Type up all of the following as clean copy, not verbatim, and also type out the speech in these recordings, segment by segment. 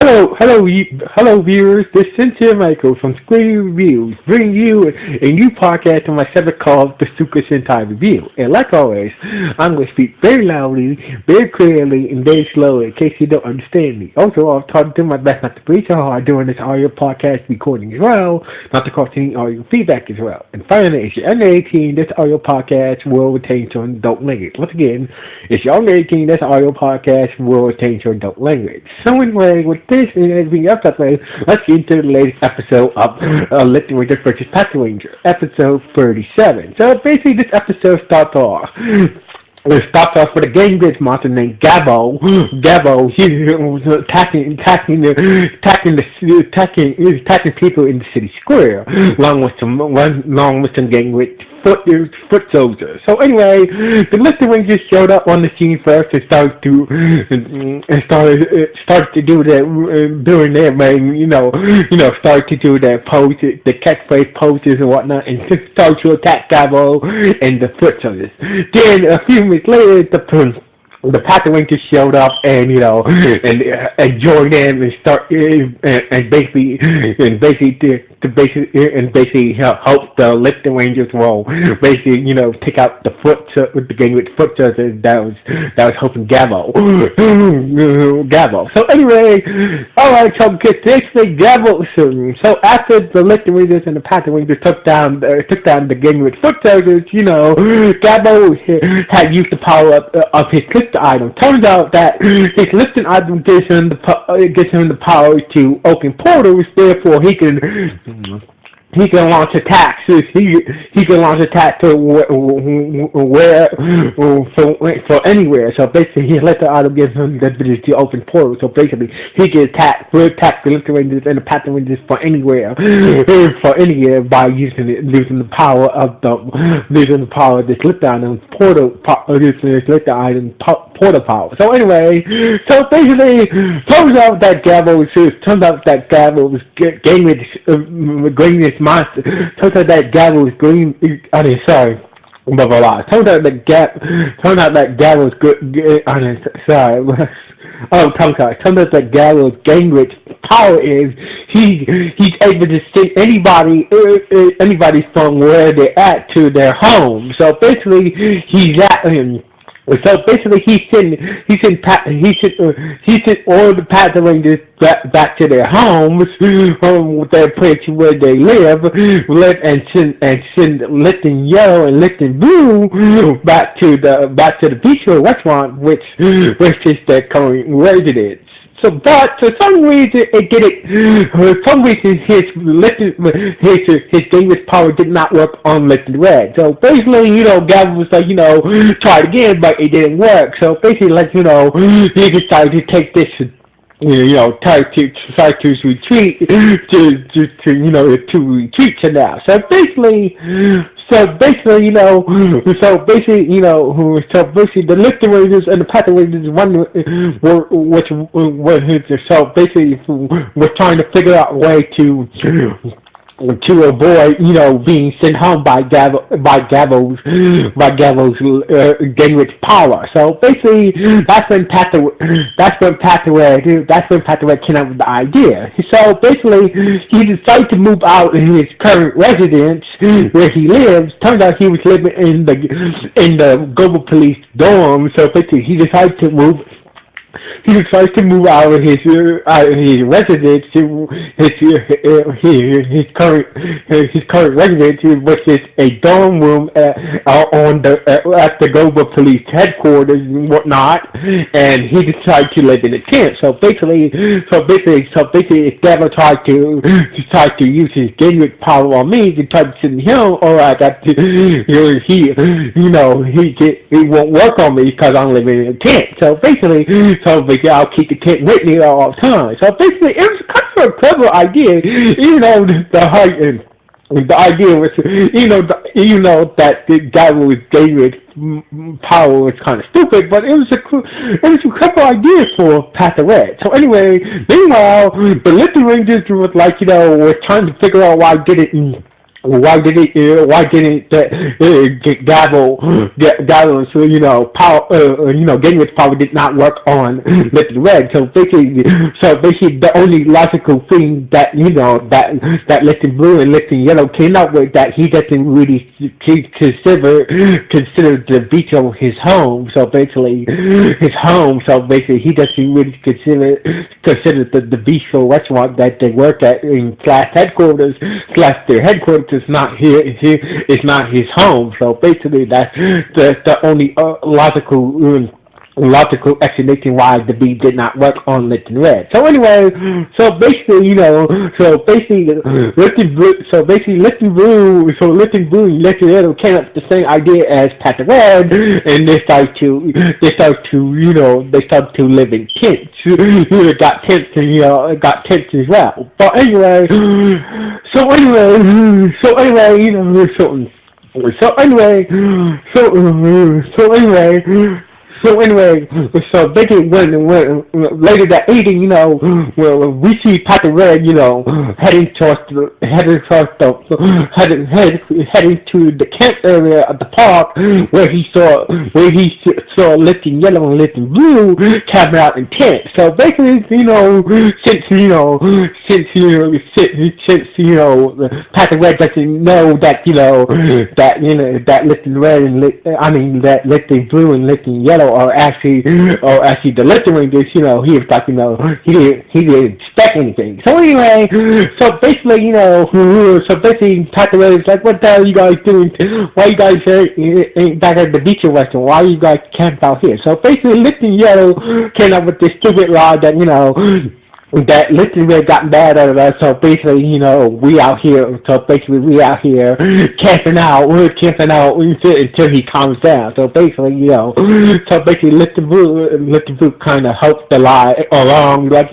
Hello, viewers. This is Cynthia Michael from Screen Reviews, bringing you a new podcast on my segment called the Super Sentai Review. And like always, I'm going to speak very loudly, very clearly, and very slowly in case you don't understand me. Also, I'll try to do my best not to breathe so hard during this audio podcast recording as well, not to cause any audio feedback as well. And finally, if you're under 18, this audio podcast will retain certain adult language. Once again, if you're under 18, this audio podcast will retain certain adult language. So anyway, with this and everything else I say, let's get into the latest episode of Lupinranger vs. Patranger, episode 37. So basically, this episode starts off. It starts off with a gangrene monster named Gabo. Gabo, he was attacking people in the city square, along with some gangrene foot soldiers. So anyway, the Lupinranger showed up on the scene first and started to do their started to do their poses, the catchphrase poses and whatnot, and started to attack Gabo and the foot soldiers. Then a few minutes later, the Patranger showed up and joined them and basically help the Lupinrangers roll. Basically, take out the the gang with foot soldiers that was helping Gabo. Gabo. So anyway, alright, so basically Gabo. So after the Lupinrangers and the Patranger took down the gang with foot soldiers, Gabo had used the power of his lifter item. Turns out that his lifting item gives him the power to open portals. Therefore, he can launch attacks. He can launch attacks to for anywhere. So basically, his lifting item gives him the ability to open portals. So basically, he can attack the Lupinrangers and the Patrangers for anywhere by using the power of this lifting item portal power. So anyway, basically, turns out that Gabo was green monster. Turns out that Gabo was green. I mean, sorry. Blah blah blah. Turns out that Gabo was good. I mean, sorry. Turns out that Gabo's gangrene power is he's able to see anybody from where they're at to their home. So basically, he's at him. So basically, he sent all the Patrangers back to their homes, their place where they live, and send Lipton Yellow and Lipton Blue back to the beachfront restaurant, which is their current residence. So, but for some reason, his dangerous power did not work on Lipton Red. So basically, Gavin was like, tried again, but it didn't work. So basically, he decided to take this. Try to retreat to retreat to now. So basically, the Lupinrangers and the Patrangers were trying to figure out a way to avoid, being sent home by Gabo's gangrene power. So basically, that's when Patranger came up with the idea. So basically, he decided to move out in his current residence where he lives. Turns out he was living in the global police dorm. So basically, he decided to move out of his residence to his current residence, which is a dorm room at the global police headquarters and whatnot. And he decided to live in a tent. So basically, Gavin tried to use his gangrene power on me to try to send him. Or I got to, he won't work on me because I'm living in a tent. So basically, I'll keep the tent with me all the time. So basically, it was kind of a clever idea. The idea was, that the guy with gangrene power was kind of stupid, but it was a clever idea for Patranger. So anyway, meanwhile, the Lupinrangers was were trying to figure out why I didn't why didn't get gavel, so power, getting its power did not work on Little Red. So basically the only logical thing that that Little Blue and Little Yellow came up with, that he doesn't really consider the beach of his home. So basically his home. So basically he doesn't really consider the bistro restaurant that they work at in class headquarters. Slash their headquarters is not it's not his home. So basically that's the only logical explanation why the bee did not work on Little Red. So anyway, so basically, Little Blue and Little Red came up with the same idea as Patrick Red, and they started to live in tents. It got tents, and got tents as well. But anyway, so anyway, so anyway, so anyway, so anyway. So anyway, so basically when later that evening, we see Patrick Red, heading to the camp area of the park where he saw Little Yellow and Little Blue camping out in tents. So basically, since Patrick Red doesn't know that Little Red and that Little Blue and Little Yellow or actually the Lupinrangers, he was like, he didn't expect anything. So anyway, so basically, Patrick Red is like, what the hell are you guys doing? Why you guys ain't back at the beach restaurant? Why you guys camp out here? So basically, Little Yellow came up with this stupid lie that, that Little Red got mad at us, so basically, we out here camping out until he calms down. So basically, Little Blue kind of helped the lie along, and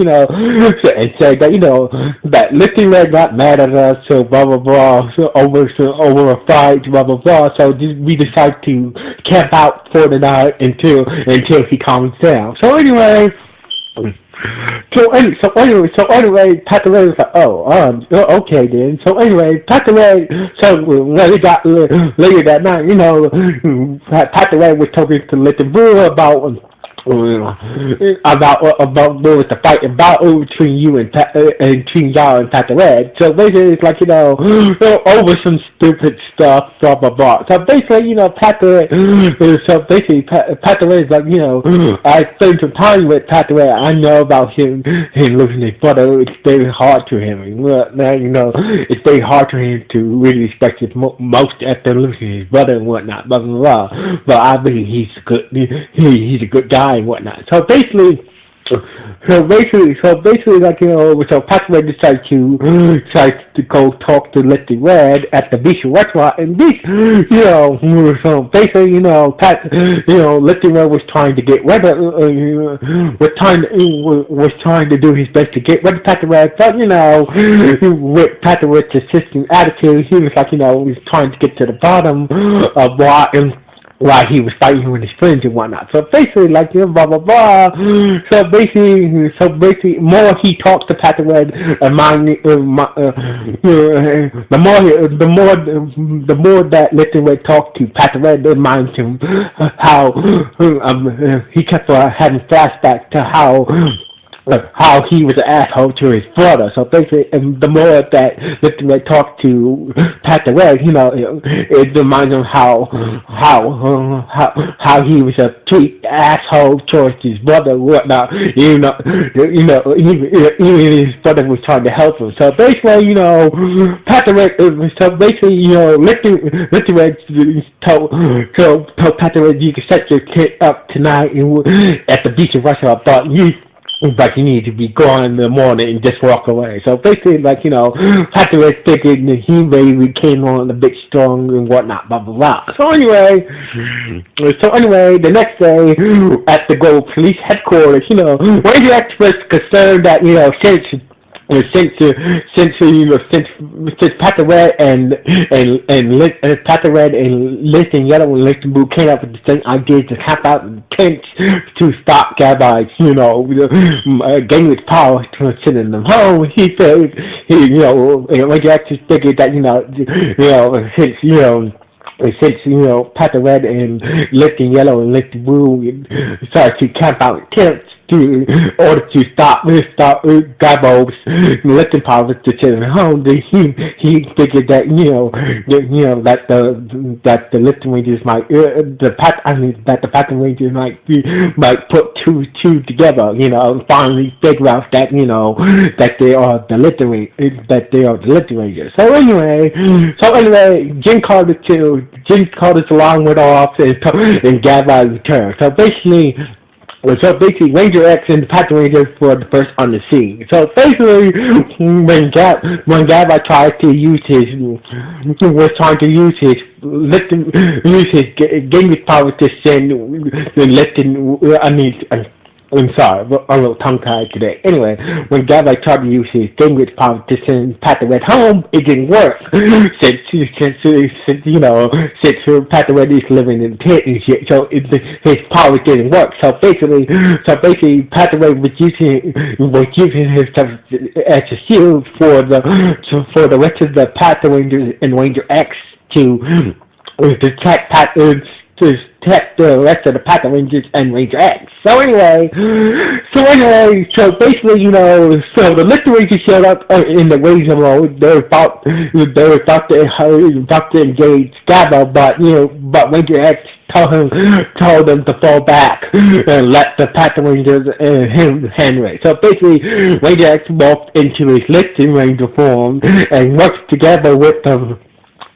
said that, that Little Red got mad at us, so blah blah blah, so over a fight, blah blah blah. So we decided to camp out for the night until he calms down. So anyway. So anyway, Patrick Red was like, okay then. So anyway, Patrick Red, so when it got later that night, Patrick Red was talking to Little Blue about there was a fight about between you and between y'all and Patrick Red. So basically, it's like over some stupid stuff, blah blah blah. So basically, Patrick Red is like, I spent some time with Patrick Red. I know about him losing his brother. It's very hard to him. It's very hard to him to really respect his most after losing his brother and whatnot, blah blah blah. But I believe he's a good guy and whatnot. So basically, like, so Patrick Red decided to go talk to Little Red at the beach restaurant, and so basically, Little Red was trying to get rid of, was trying to do his best to get rid of Patrick Red, but with Patrick Red's assistant attitude, he was like, he was trying to get to the bottom of why he was fighting with his friends and whatnot. So basically, like, blah blah blah. So basically, more he talks to Patrick Red, the more that Little Red talked to Patrick Red, it reminds him how he kept having flashbacks to how he was an asshole to his brother. So basically, the more that Little Red talked to Patrick Red, it reminds him how he was a tweet asshole towards his brother and whatnot. Even his brother was trying to help him. So basically, Patrick Red. So basically, Little Red told Patrick Red, you can set your kid up tonight at the beach of Russia, but you need to be gone in the morning and just walk away. So basically, like, Patrick Red figured that he maybe came on a bit strong and whatnot, blah, blah, blah. So anyway, the next day at the Gold Police Headquarters, Ranger expressed concern that, since Patranger Patranger and Listen Yellow and Listen Blue came up with the same idea to camp out in tents to stop Gabbard's, gaining his power to sending them home. He said, when you actually figured that, since Patranger and Listen Yellow and Listen Blue started to camp out in tents in order to stop Gabbo's lifting powers to send him home. He figured that that the lifting rangers might that the Patranger rangers might put two together. Finally figure out that that they are the lifting rangers. So anyway, Jim Carter's alarm went off and Gabbard returned. So basically, Ranger X and the Patranger were the first on the scene. So basically, when Gabbard tried to use his gaming power to send I'm sorry, I'm a little tongue-tied today. Anyway, when Gabbard tried to use his Gaming power to send Patranger home, it didn't work. Since Patranger is living in a tent and shit, so his powers didn't work. So basically, Patranger was using himself as a shield for the rest of the Patrangers and Ranger X to detect the rest of the Patrangers and Ranger X. So basically, so the Lifter Rangers showed up in the Razor mode. They were about to engage Scabba, but Ranger X told them to fall back and let the Patrangers and him handle it. So basically, Ranger X walked into his Lifting Ranger form and worked together with them.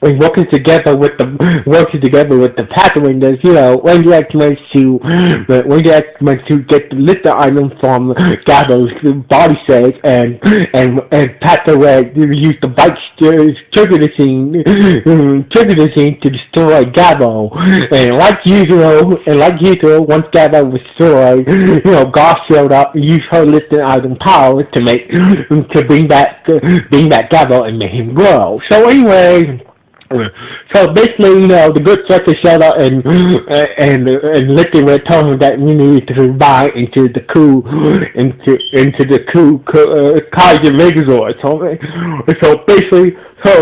Working together with the Patrangers, Ranger X managed to get the lifter item from Gabbo's body safe, and Patranger used the bike trigger the scene to destroy Gabbo. And like usual, once Gabbo was destroyed, Goth showed up and used her lifting item power to bring back Gabbo and make him grow. So anyway. So basically, the good striker showed up and Lifting Red told him that we needed to buy into the coup Kaiser Megazord. So basically, the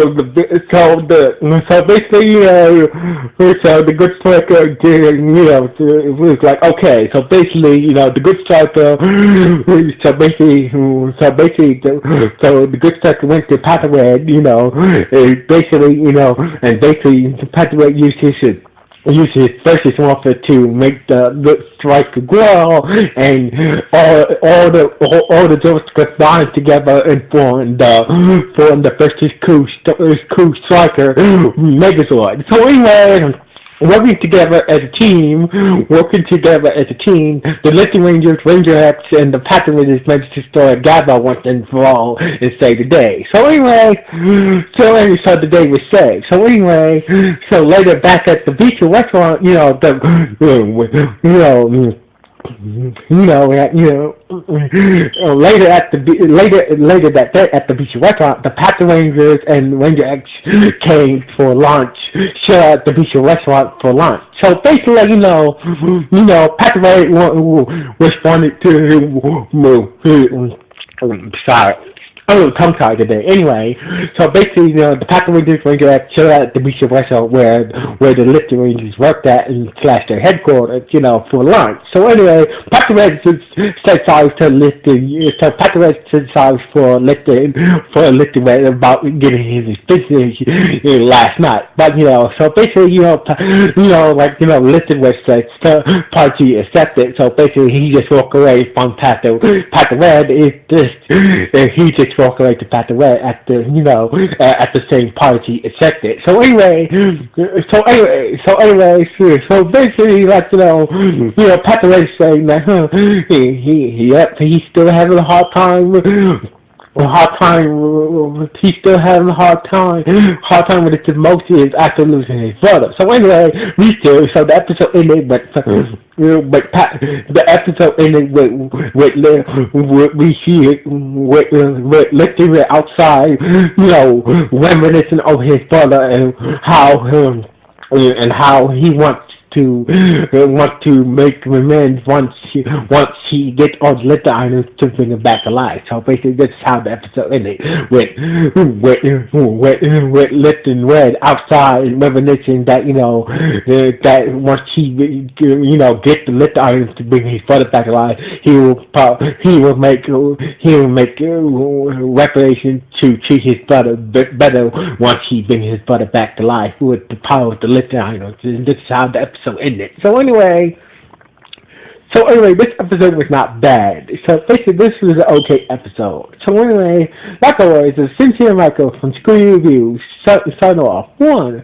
good striker did, it was like, okay. So basically, the good striker. So the good striker went to Patranger, and basically Patranger used his versus warfare to make the striker grow, and all the Zords combined together and formed the first coup striker Megazord. So anyway. Working together as a team, the Lifting Rangers, Ranger X, and the Patrangers managed to destroy Gabbo once and for all and save the day. So the day was saved. So later back at the beach restaurant, later that day at the beach restaurant, the Patrangers and Ranger X came for lunch. Showed at the beach restaurant for lunch. So basically, Patranger responded to sorry. I'm a little tongue-tied today. Anyway, so basically, the Patranger Ranger X showed out at the beach restaurant where the Lifting Rangers worked at and / their headquarters, for lunch. So anyway, Patranger said sorry to Lifting. So Patranger said sorry for Lifting about getting his business last night. But so basically, Lifting was party accepted. So basically, he just walked away from Patranger. He just walk away to Patranger at the same party accepted. So basically, Patranger saying that he's still having a hard time a hard time. He's still having a hard time with his emotions after losing his brother. So anyway, so the episode ended, but the episode ended with we see it with literally outside, reminiscing over his brother and how he wants to make revenge once he gets all the litter items to bring him back alive. So basically, this is how the episode ended with Lift and Red outside reminiscing that that once he gets the litter items to bring his brother back alive, he will make reparation to treat his brother better once he brings his brother back to life with the power of the litter items. And this is how the episode ended. So anyway, this episode was not bad. So basically, this was an okay episode. So anyway, like always, it's Sincere Michael from Screen Reviews. Sign off. 1,